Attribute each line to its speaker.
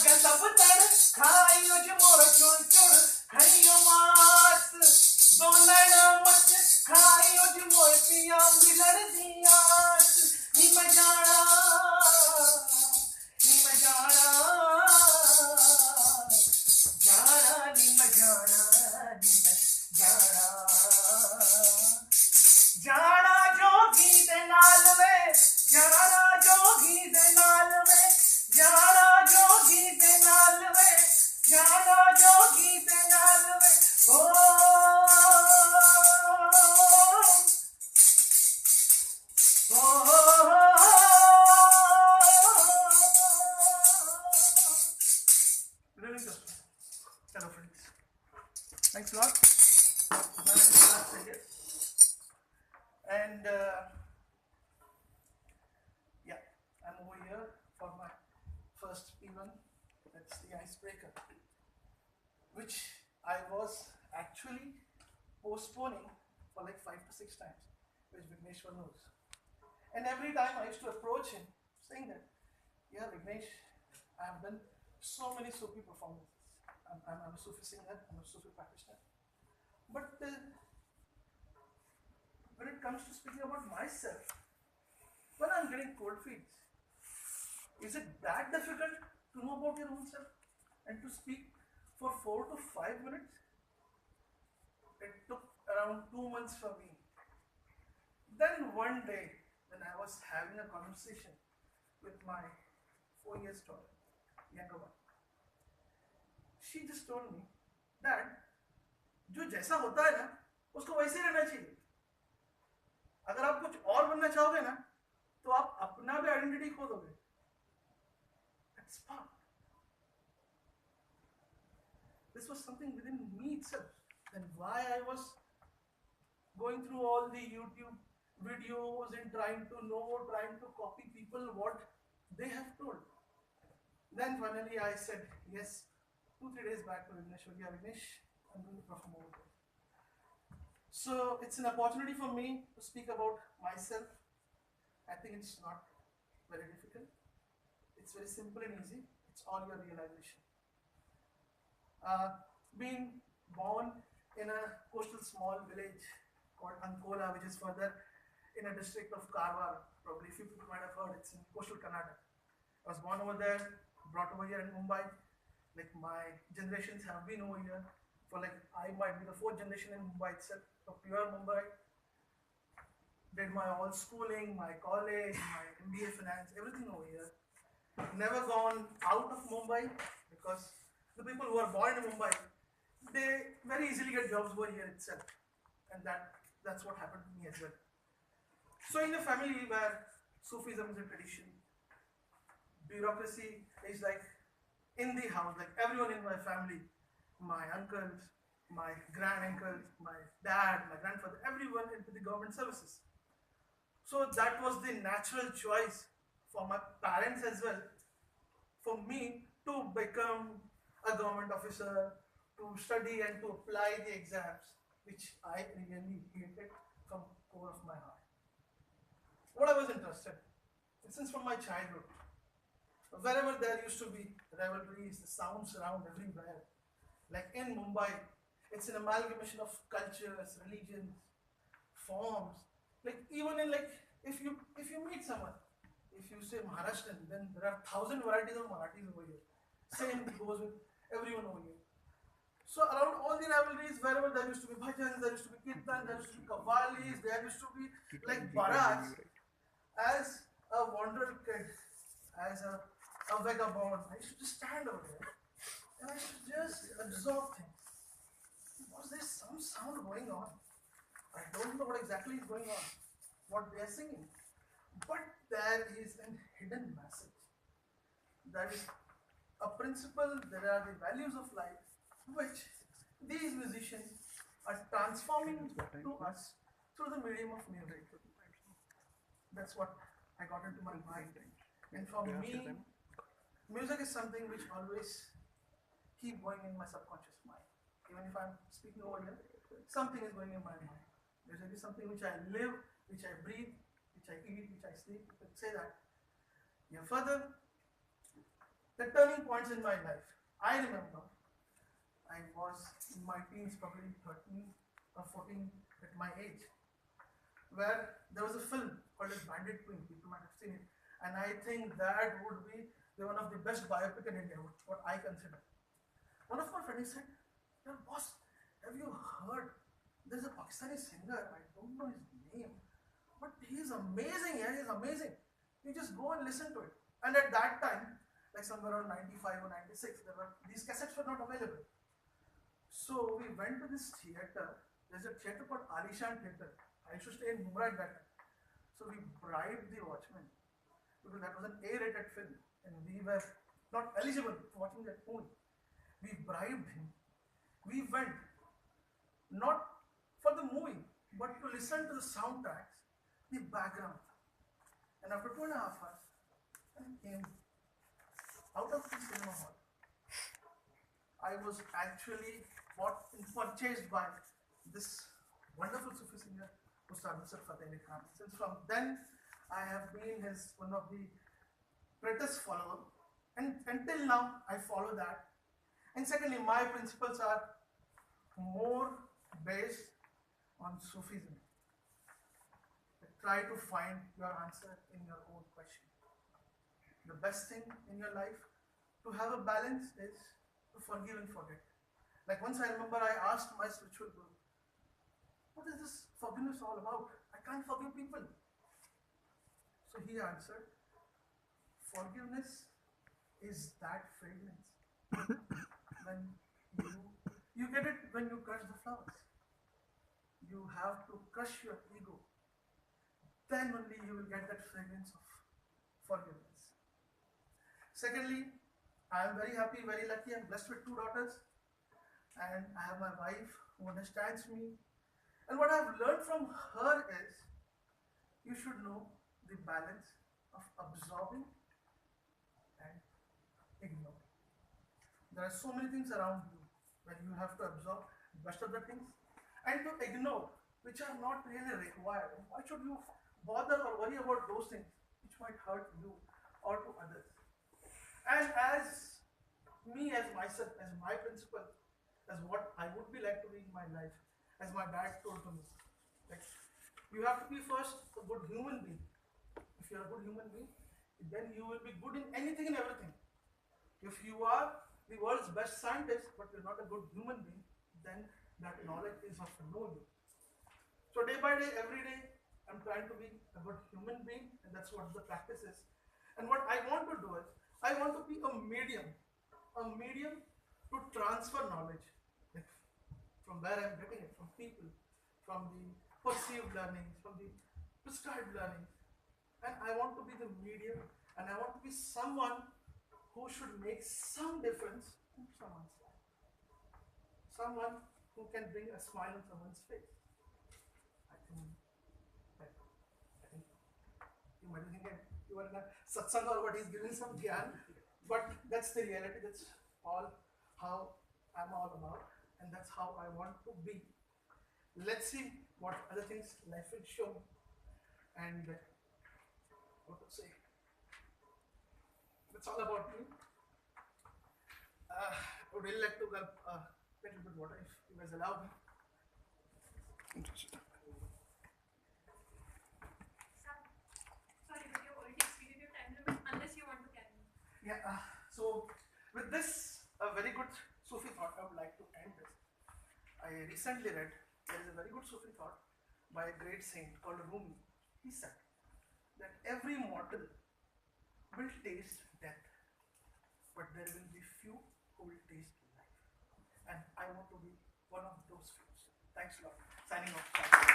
Speaker 1: सब तड़ खाइयो जमोर चुड़ चुड़ खाइयो मास दोनड़ मच खाइयो जमोर पिया मिलड़ दियास नी मैं जाना नी मैं जाना जाना नी मैं जाना नी मैं जाना जाना जोगी दे नाल वे जाना जोगी दे नाल वे जाना जोगी दे नाल वे जाना जोगी दे नाल वे ओ चलो friends thanks lot and yeah, I'm over here for my first P1. That's the icebreaker, which I was actually postponing for like 5 to 6 times, which Vigneshwar knows. And every time I used to approach him saying that, yeah, Vignesh, I have done so many Sufi performances. I'm a Sufi singer, I'm a Sufi practitioner. But when it comes to speaking about myself, when I'm getting cold feet, is it that difficult to know about your own self and to speak for 4 to 5 minutes? It took around 2 months for me. Then one day, when I was having a conversation with my 4-year daughter, younger one, she just told me, Dad, जो जैसा होता है ना, उसको वैसे रहना चाहिए. अगर आप कुछ और बनना चाहोगे ना, तो आप अपना भी आइडेंटिटी खो दोगे. That's part. This was something within me itself, and why I was going through all the YouTube videos and trying to know, trying to copy people what they have told. Then finally I said yes. 2-3 days back to Vignesh, yeah, Vignesh, I'm going to perform over there. So it's an opportunity for me to speak about myself. I think it's not very difficult. It's very simple and easy. It's all your realization. Being born in a coastal small village called Ankola, which is further in a district of Karwar. Probably few people might have heard, it's in coastal Karnataka. I was born over there, brought over here in Mumbai. Like my generations have been over here. For like I might be the 4th generation in Mumbai itself, so pure Mumbai. Did my all schooling, my college, my MBA finance, everything over here. Never gone out of Mumbai because the people who are born in Mumbai, they very easily get jobs over here itself, and that's what happened to me as well. So in a family where Sufism is a tradition, bureaucracy is like in the house, like everyone in my family, my uncles, my granduncles, my dad, my grandfather, everyone into the government services. So that was the natural choice for my parents as well, for me to become a government officer, to study and to apply the exams, which I really hated from core of my heart. What I was interested in, since from my childhood, wherever there used to be revelries, the sounds around everywhere. Like in Mumbai, it's an amalgamation of cultures, religions, forms. Like even in like if you meet someone, if you say Maharashtrian, then there are 1,000 varieties of Marathis over here. Same goes with everyone over here. So around all the rivalries, wherever there used to be bhajans, there used to be kirtan, there used to be kavalis, there used to be like barats. As a wanderer kid, as a vagabond, I used to just stand over there and I used to just absorb things. Was there some sound going on? I don't know what exactly is going on, what they are singing, but there is a hidden message. There is a principle, there are the values of life which these musicians are transforming to us through the medium of music. That's what I got into my mind. And for me, music is something which always keep going in my subconscious mind. Even if I'm speaking over here, something is going in my mind. Music is something which I live, which I breathe, which I eat, which I sleep. Let's say that. Yeah, further, The turning points in my life. I remember I was in my teens, probably 13 or 14 at my age, where there was a film called as Bandit Queen. People might have seen it. And I think that would be one of the best biopic in India, what I consider. One of my friends said, "Your boss, have you heard? There's a Pakistani singer, I don't know his name, but he's amazing, yeah, he's amazing. You just go and listen to it." And at that time, like somewhere around 95 or 96, these cassettes were not available. So we went to this theater. There's a theater called Alishan Theater. I used to stay in Mumbai at that time. So we bribed the watchman because that was an A-rated film and we were not eligible for watching that movie. We bribed him. We went not for the movie, but to listen to the soundtracks, the background. And after 2.5 hours, I came out of the cinema hall. I was actually purchased by this wonderful Sufi singer, Ustad Nusrat Fateh Ali Khan. Since from then, I have been his one of the greatest follower, and until now, I follow that. And secondly, my principles are more based on Sufism. Try to find your answer in your own question. The best thing in your life to have a balance is to forgive and forget. Like once I remember I asked my spiritual guru, "What is this forgiveness all about? I can't forgive people." So he answered, "Forgiveness is that fragrance when you get it when you crush the flowers. You have to crush your ego. Then only you will get that fragrance of forgiveness." Secondly, I am very happy, very lucky. I'm blessed with 2 daughters, and I have my wife who understands me. And what I've learned from her is you should know the balance of absorbing and ignoring. There are so many things around you where you have to absorb the best of the things and to ignore which are not really required. Why should you bother or worry about those things which might hurt you or to others? And as me, as myself, as my principle, as what I would be like to be in my life, as my dad told to me, like, you have to be first a good human being. If you are a good human being, then you will be good in anything and everything. If you are the world's best scientist, but you're not a good human being, then that knowledge is of no use. So day by day, every day, I'm trying to be a good human being, and that's what the practice is. And what I want to do is, I want to be a medium to transfer knowledge, like from where I'm getting it, from people, from the perceived learnings, from the prescribed learnings. And I want to be the medium, and I want to be someone who should make some difference in someone's life. Someone who can bring a smile on someone's face. I think, I think you might be thinking you are in a satsang or what, he's giving some dhyan, but that's the reality. That's all how I'm all about, and that's how I want to be. Let's see what other things life will show me, and what to say. That's all about me. I would really like to get a little bit water if you guys allow me.
Speaker 2: Sorry, but you already exceeded your time limit unless you want to carry on.
Speaker 1: Yeah, so with this, a very good Sufi thought, I would like to end this. I recently read, there is a very good Sufi thought by a great saint called Rumi. He said that every mortal will taste death, but there will be few who will taste life. And I want to be one of those few. Thanks a lot. Signing off.